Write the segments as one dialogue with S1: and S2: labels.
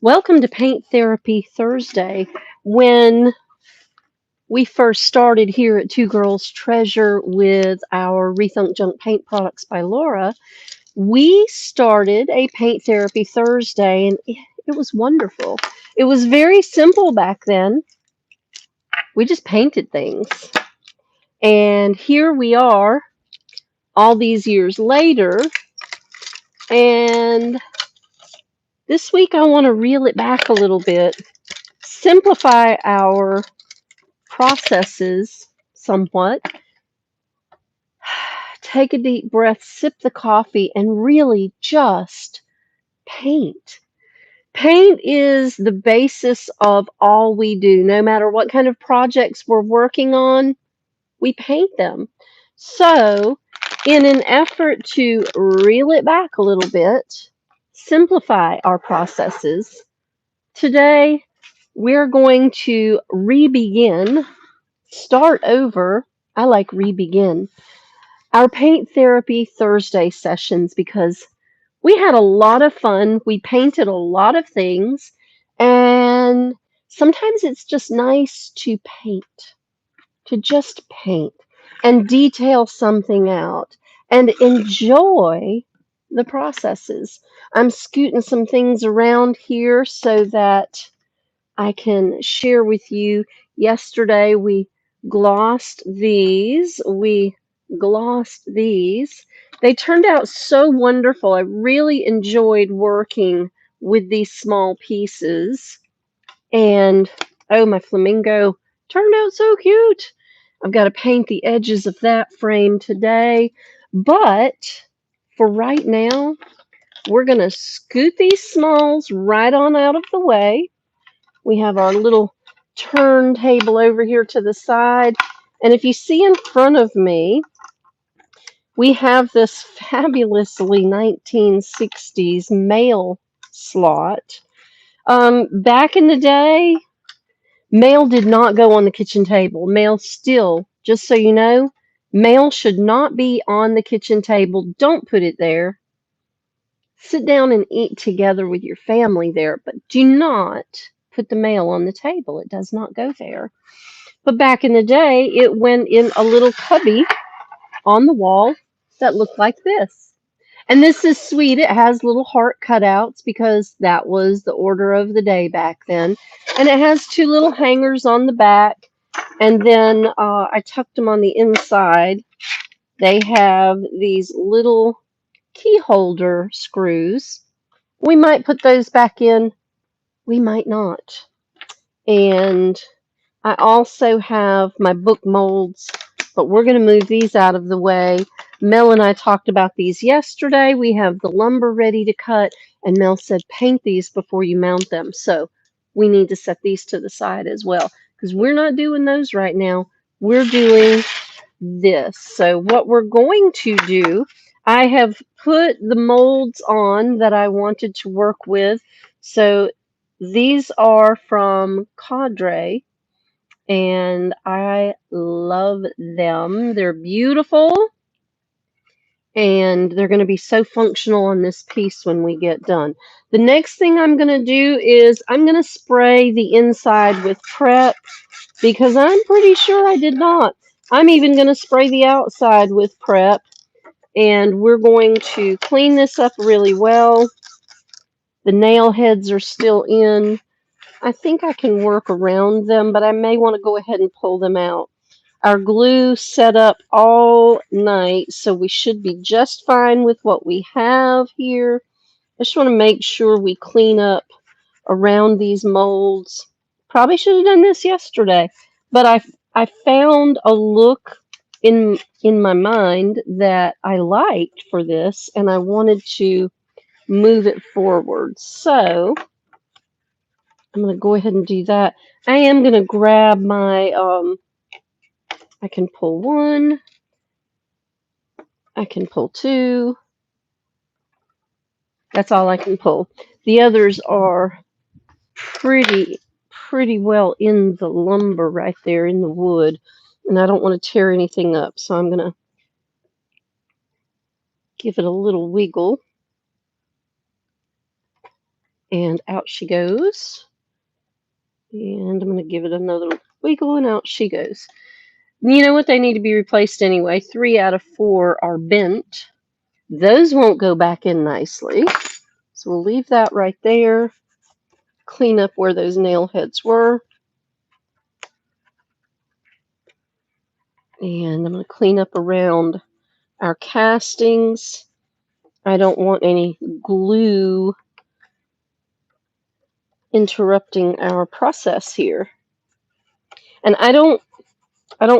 S1: Welcome to Paint Therapy Thursday. When we first started here at Two Girls Treasure with our Rethunk Junk Paint products by Laura, we started a Paint Therapy Thursday, and it was wonderful. It was very simple back then. We just painted things. And here we are all these years later, and this week I want to reel it back a little bit, simplify our processes somewhat, take a deep breath, sip the coffee, and really just paint. Paint is the basis of all we do. No matter what kind of projects we're working on, we paint them. So, in an effort to reel it back a little bit, simplify our processes, today we're going to start over. I like re-begin our paint therapy Thursday sessions because we had a lot of fun. We painted a lot of things, and sometimes it's just nice to just paint and detail something out and enjoy the processes. I'm scooting some things around here so that I can share with you. Yesterday we glossed these. We glossed these. They turned out so wonderful. I really enjoyed working with these small pieces. And oh, my flamingo turned out so cute. I've got to paint the edges of that frame today. But for right now, we're going to scoot these smalls right on out of the way. We have our little turntable over here to the side. And if you see in front of me, we have this fabulously 1960s mail slot. Back in the day, mail did not go on the kitchen table. Mail still, just so you know, mail should not be on the kitchen table. Don't put it there. Sit down and eat together with your family there, but do not put the mail on the table. It does not go there. But back in the day, it went in a little cubby on the wall that looked like this. And this is sweet. It has little heart cutouts because that was the order of the day back then. And it has two little hangers on the back. And then I tucked them on the inside. They have these little key holder screws. We might put those back in. We might not. And I also have my book molds, but we're going to move these out of the way. Mel and I talked about these yesterday. We have the lumber ready to cut, and Mel said paint these before you mount them. So we need to set these to the side as well because we're not doing those right now. We're doing this. So what we're going to do, I have put the molds on that I wanted to work with. So these are from Cadre, and I love them. They're beautiful, and they're going to be so functional on this piece when we get done. The next thing I'm going to do is I'm going to spray the inside with prep because I'm pretty sure I did not. I'm even going to spray the outside with prep, and we're going to clean this up really well. The nail heads are still in. I think I can work around them, but I may want to go ahead and pull them out. Our glue set up all night, so we should be just fine with what we have here. I just want to make sure we clean up around these molds. Probably should have done this yesterday, but I found a look in my mind that I liked for this, and I wanted to move it forward. So I'm going to go ahead and do that. I am going to grab my I can pull one. I can pull two. That's all I can pull. The others are pretty well in the lumber right there in the wood, and I don't want to tear anything up, so I'm going to give it a little wiggle. And out she goes. And I'm going to give it another wiggle, and out she goes. You know what? They need to be replaced anyway. 3 out of 4 are bent. Those won't go back in nicely. So we'll leave that right there. Clean up where those nail heads were. And I'm going to clean up around our castings. I don't want any glue interrupting our process here. And I don't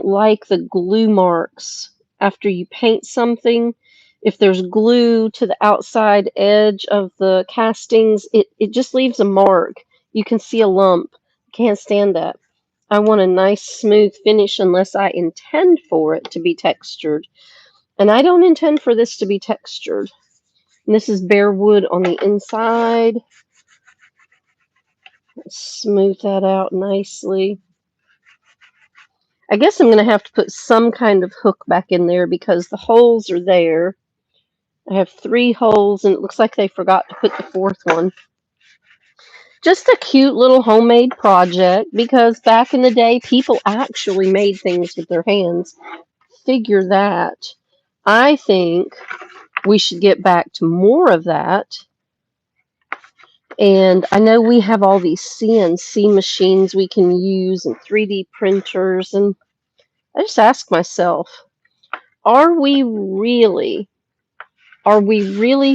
S1: like the glue marks after you paint something. If there's glue to the outside edge of the castings, it just leaves a mark. You can see a lump. Can't stand that. I want a nice smooth finish unless I intend for it to be textured. And I don't intend for this to be textured. And this is bare wood on the inside. Smooth that out nicely. I guess I'm going to have to put some kind of hook back in there because the holes are there. I have 3 holes, and it looks like they forgot to put the 4th one. Just a cute little homemade project because back in the day, people actually made things with their hands. Figure that. I think we should get back to more of that. And I know we have all these CNC machines we can use and 3D printers. And I just ask myself, are we really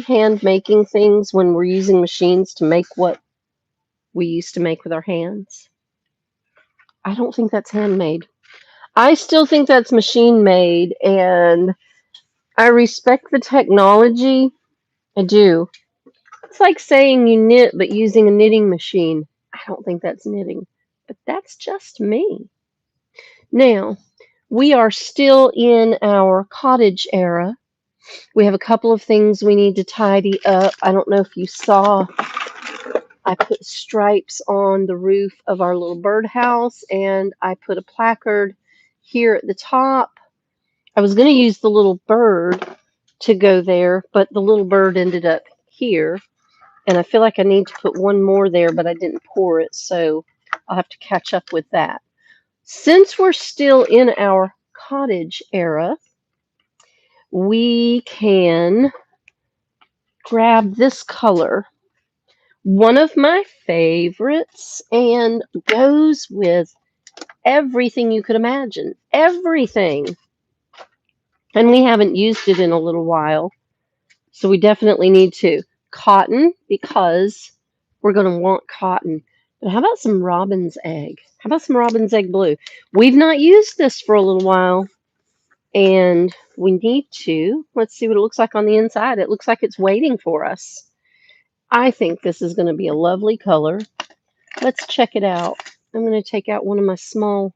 S1: hand making things when we're using machines to make what we used to make with our hands? I don't think that's handmade. I still think that's machine made, and I respect the technology. I do. It's like saying you knit but using a knitting machine. I don't think that's knitting, but that's just me. Now, we are still in our cottage era. We have a couple of things we need to tidy up. I don't know if you saw, I put stripes on the roof of our little birdhouse, and I put a placard here at the top. I was going to use the little bird to go there, but the little bird ended up here. And I feel like I need to put one more there, but I didn't pour it, so I'll have to catch up with that. Since we're still in our cottage era, we can grab this color. One of my favorites, and goes with everything you could imagine. Everything. And we haven't used it in a little while, so we definitely need to. Cotton, because we're going to want cotton. But how about some robin's egg? How about some robin's egg blue? We've not used this for a little while, and we need to. Let's see what it looks like on the inside. It looks like it's waiting for us. I think this is going to be a lovely color. Let's check it out. I'm going to take out one of my small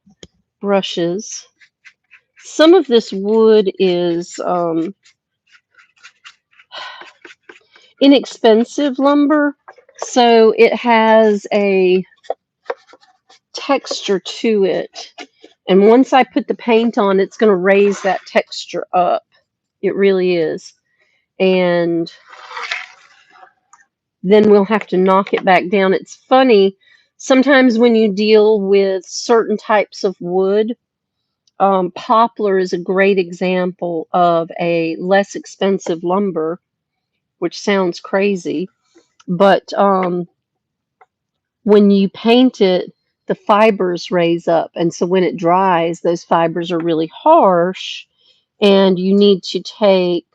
S1: brushes. Some of this wood is inexpensive lumber, so it has a texture to it. And once I put the paint on, it's going to raise that texture up. It really is. And then we'll have to knock it back down. It's funny, sometimes when you deal with certain types of wood, poplar is a great example of a less expensive lumber, which sounds crazy, but when you paint it, the fibers raise up, and so when it dries, those fibers are really harsh, and you need to take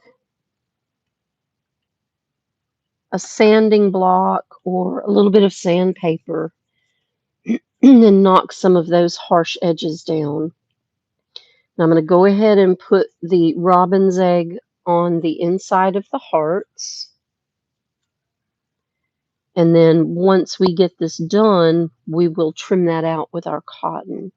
S1: a sanding block or a little bit of sandpaper and then knock some of those harsh edges down. Now I'm going to go ahead and put the robin's egg on the inside of the hearts. And then once we get this done, we will trim that out with our cotton.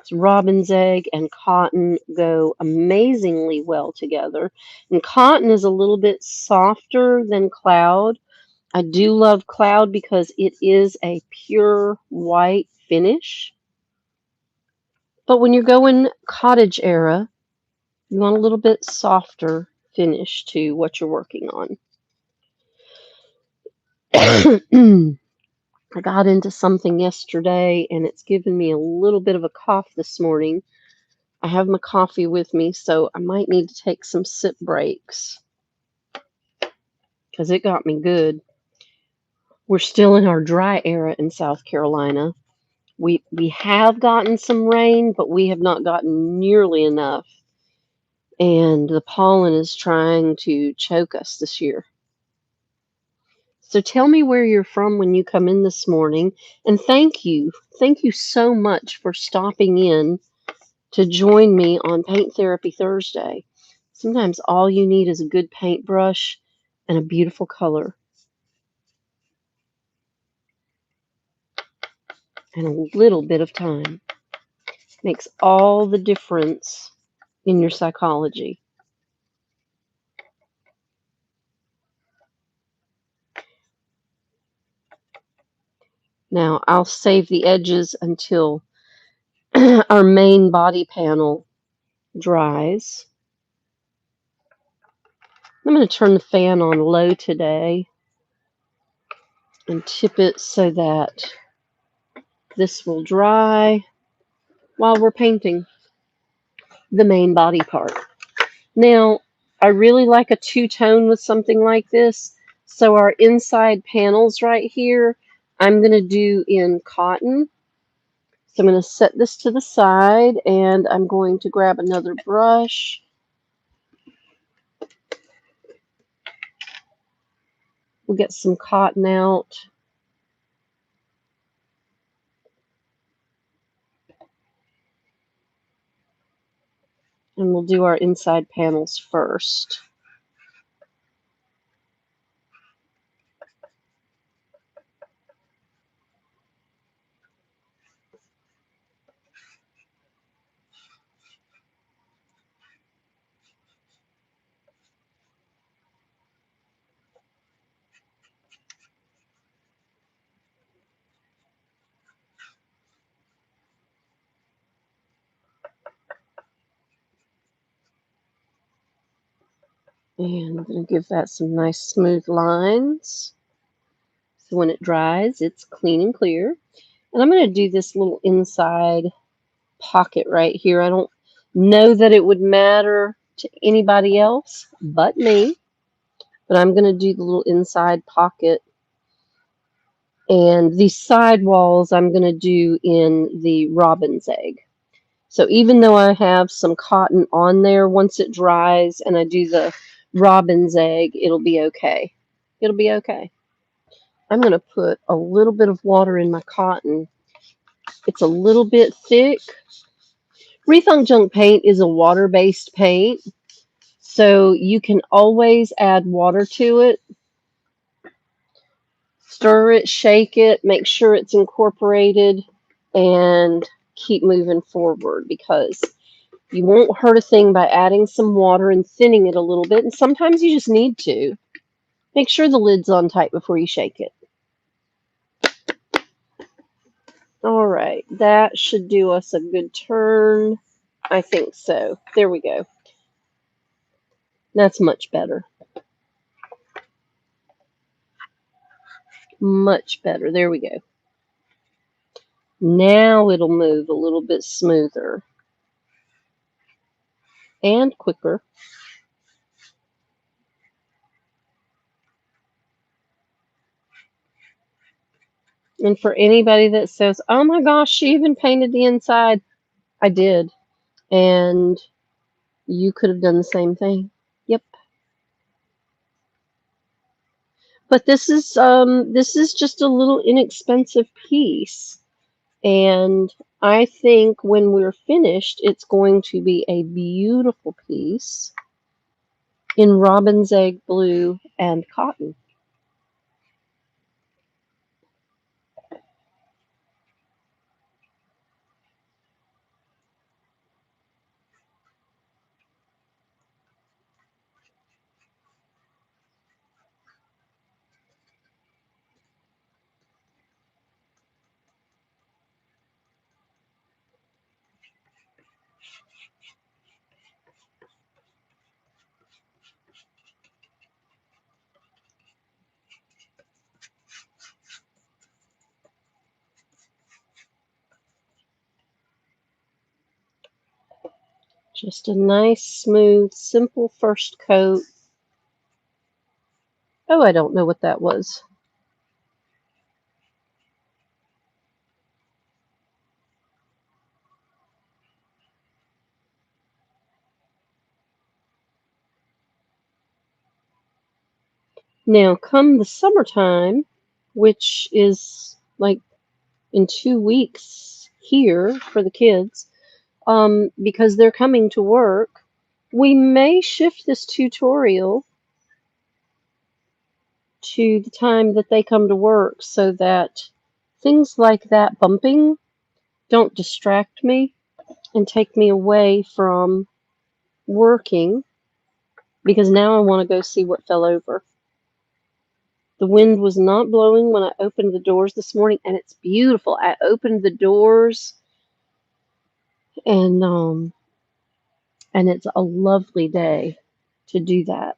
S1: So robin's egg and cotton go amazingly well together. And cotton is a little bit softer than cloud. I do love cloud because it is a pure white finish. But when you're going cottage era, you want a little bit softer finish to what you're working on. I got into something yesterday and it's given me a little bit of a cough this morning. I have my coffee with me, so I might need to take some sip breaks because it got me good. We're still in our dry era in South Carolina. We have gotten some rain, but we have not gotten nearly enough. And the pollen is trying to choke us this year. So tell me where you're from when you come in this morning. And thank you. Thank you so much for stopping in to join me on Paint Therapy Thursday. Sometimes all you need is a good paintbrush and a beautiful color and a little bit of time. Makes all the difference in your psychology. Now, I'll save the edges until our main body panel dries. I'm going to turn the fan on low today and tip it so that this will dry while we're painting the main body part. Now, I really like a two-tone with something like this. So our inside panels right here, I'm going to do in cotton. So I'm going to set this to the side and I'm going to grab another brush. We'll get some cotton out. And we'll do our inside panels first. And I'm going to give that some nice smooth lines. So when it dries, it's clean and clear. And I'm going to do this little inside pocket right here. I don't know that it would matter to anybody else but me, but I'm going to do the little inside pocket. And these side walls I'm going to do in the robin's egg. So even though I have some cotton on there, once it dries and I do the robin's egg, it'll be okay. It'll be okay. I'm going to put a little bit of water in my cotton. It's a little bit thick. Rethunk Junk paint is a water-based paint, so you can always add water to it. Stir it, shake it, make sure it's incorporated, and keep moving forward because you won't hurt a thing by adding some water and thinning it a little bit, and sometimes you just need to. Make sure the lid's on tight before you shake it. All right, that should do us a good turn. I think so. There we go. That's much better. Much better. There we go. Now it'll move a little bit smoother and quicker. And for anybody that says, oh my gosh, she even painted the inside, I did. And you could have done the same thing. Yep. But this is just a little inexpensive piece. And I think when we're finished, it's going to be a beautiful piece in robin's egg blue and cotton. Just a nice, smooth, simple first coat. Oh, I don't know what that was. Now, come the summertime, which is like in 2 weeks here for the kids, because they're coming to work, we may shift this tutorial to the time that they come to work so that things like that bumping don't distract me and take me away from working, because now I want to go see what fell over. The wind was not blowing when I opened the doors this morning, and it's beautiful. I opened the doors, and it's a lovely day to do that.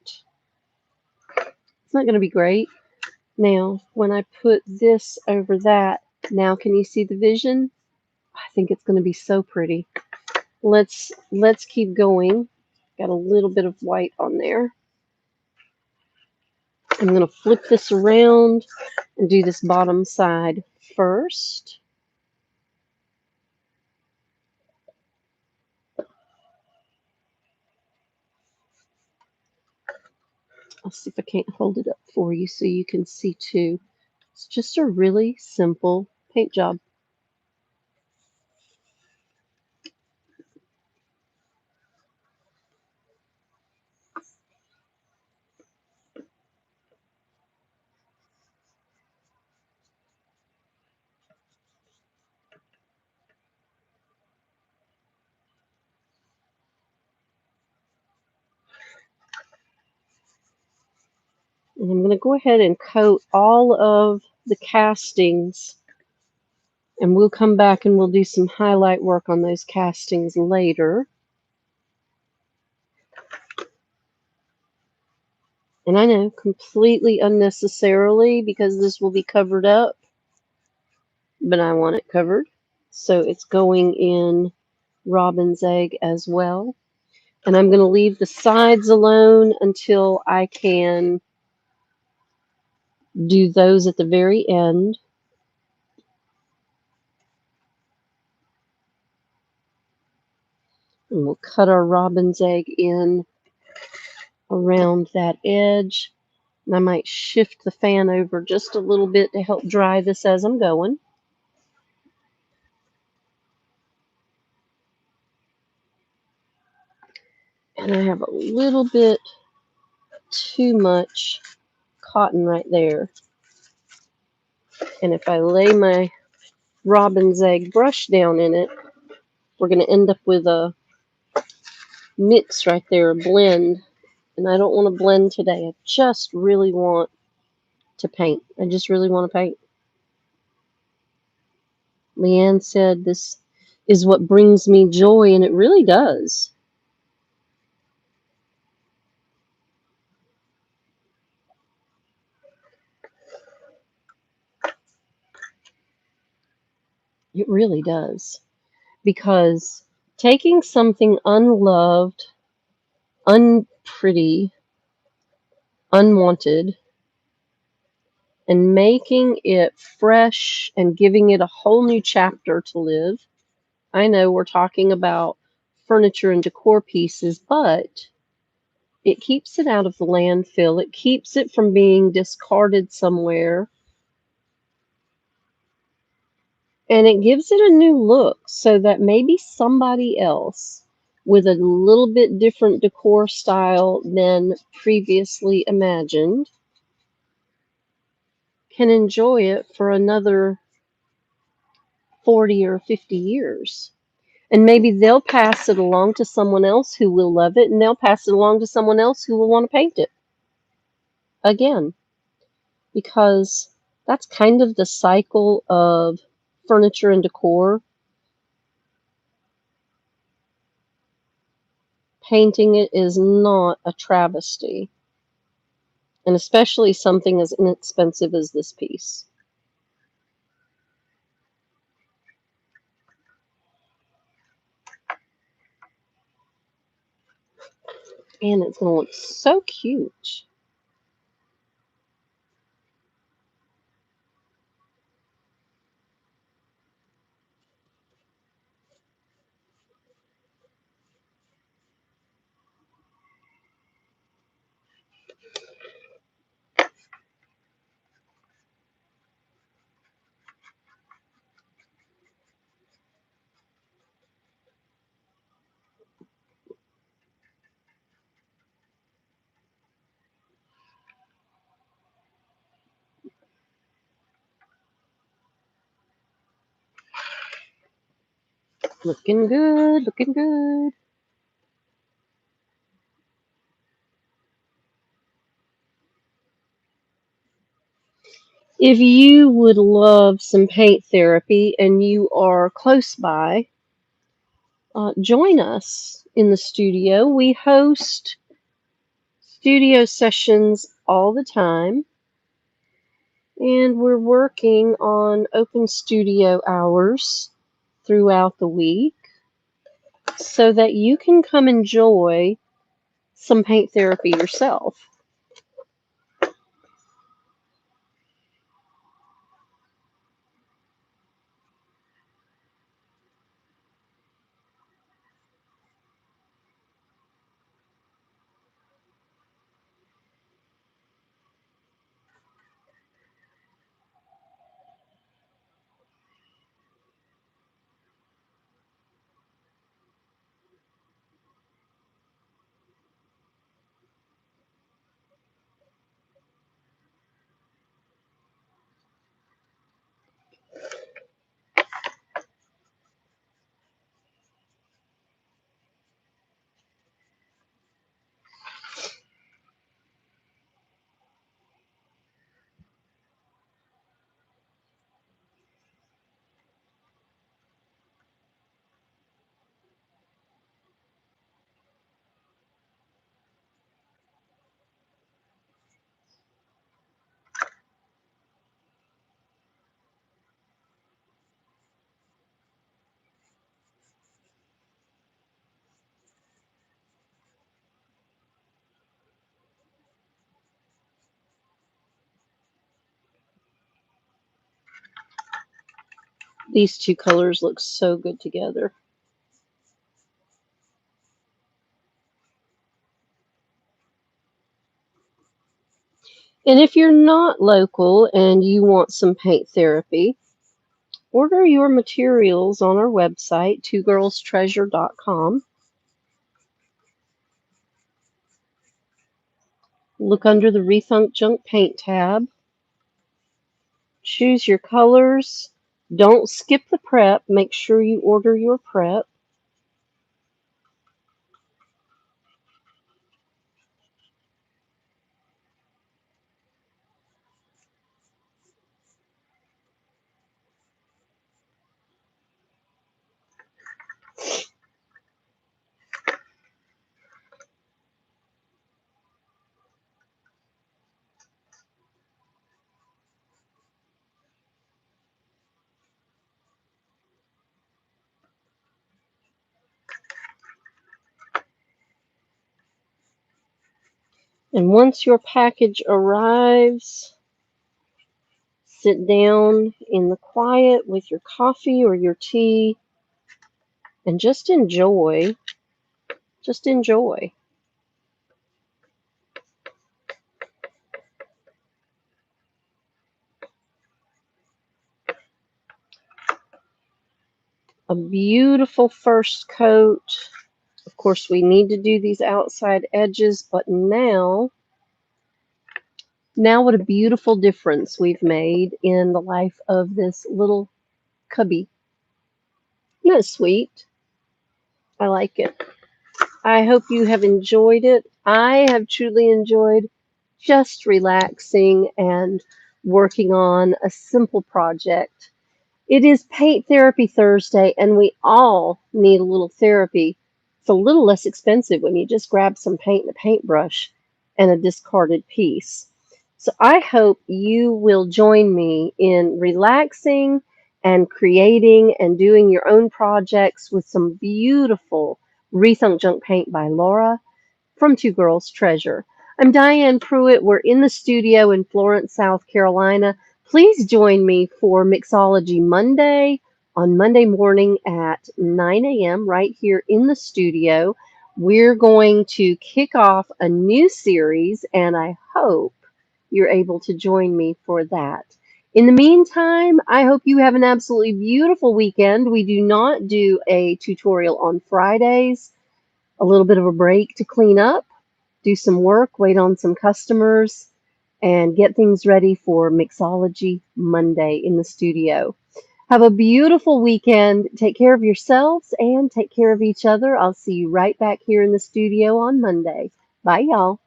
S1: It's not going to be great. Now, when I put this over that, now can you see the vision? I think it's going to be so pretty. Let's keep going. Got a little bit of white on there. I'm going to flip this around and do this bottom side first. I'll see if I can't hold it up for you so you can see too. It's just a really simple paint job. And I'm going to go ahead and coat all of the castings, and we'll come back and we'll do some highlight work on those castings later. And I know, completely unnecessarily, because this will be covered up, but I want it covered. So it's going in robin's egg as well. And I'm going to leave the sides alone until I can do those at the very end. And we'll cut our robin's egg in around that edge. And I might shift the fan over just a little bit to help dry this as I'm going. And I have a little bit too much cotton right there. And if I lay my robin's egg brush down in it, we're going to end up with a mix right there, a blend. And I don't want to blend today. I just really want to paint. I just really want to paint. Leanne said this is what brings me joy, and it really does. It really does. Because taking something unloved, unpretty, unwanted, and making it fresh and giving it a whole new chapter to live. I know we're talking about furniture and decor pieces, but it keeps it out of the landfill. It keeps it from being discarded somewhere. And it gives it a new look so that maybe somebody else with a little bit different decor style than previously imagined can enjoy it for another 40 or 50 years. And maybe they'll pass it along to someone else who will love it, and they'll pass it along to someone else who will want to paint it again. Because that's kind of the cycle of furniture and decor. Painting it is not a travesty, and especially something as inexpensive as this piece. And it's going to look so cute. Looking good, looking good. If you would love some paint therapy and you are close by, join us in the studio. We host studio sessions all the time, and we're working on open studio hours throughout the week so that you can come enjoy some paint therapy yourself. These two colors look so good together. And if you're not local and you want some paint therapy, order your materials on our website, twogirlstreasure.com. Look under the Rethunk Junk Paint tab. Choose your colors. Don't skip the prep. Make sure you order your prep. And once your package arrives, sit down in the quiet with your coffee or your tea and just enjoy. Just enjoy. A beautiful first coat. Of course, we need to do these outside edges, but now what a beautiful difference we've made in the life of this little cubby. Isn't that sweet? I like it. I hope you have enjoyed it. I have truly enjoyed just relaxing and working on a simple project. It is Paint Therapy Thursday, and we all need a little therapy. It's a little less expensive when you just grab some paint and a paintbrush and a discarded piece. So I hope you will join me in relaxing and creating and doing your own projects with some beautiful Rethunk Junk Paint by Laura. from Two Girls Treasure. I'm Diane Pruitt. We're in the studio in Florence, South Carolina. Please join me for Mixology Monday on Monday morning at 9 a.m. right here in the studio. We're going to kick off a new series, and I hope you're able to join me for that. In the meantime, I hope you have an absolutely beautiful weekend. We do not do a tutorial on Fridays, a little bit of a break to clean up, do some work, wait on some customers, and get things ready for Mixology Monday in the studio. Have a beautiful weekend. Take care of yourselves and take care of each other. I'll see you right back here in the studio on Monday. Bye, y'all.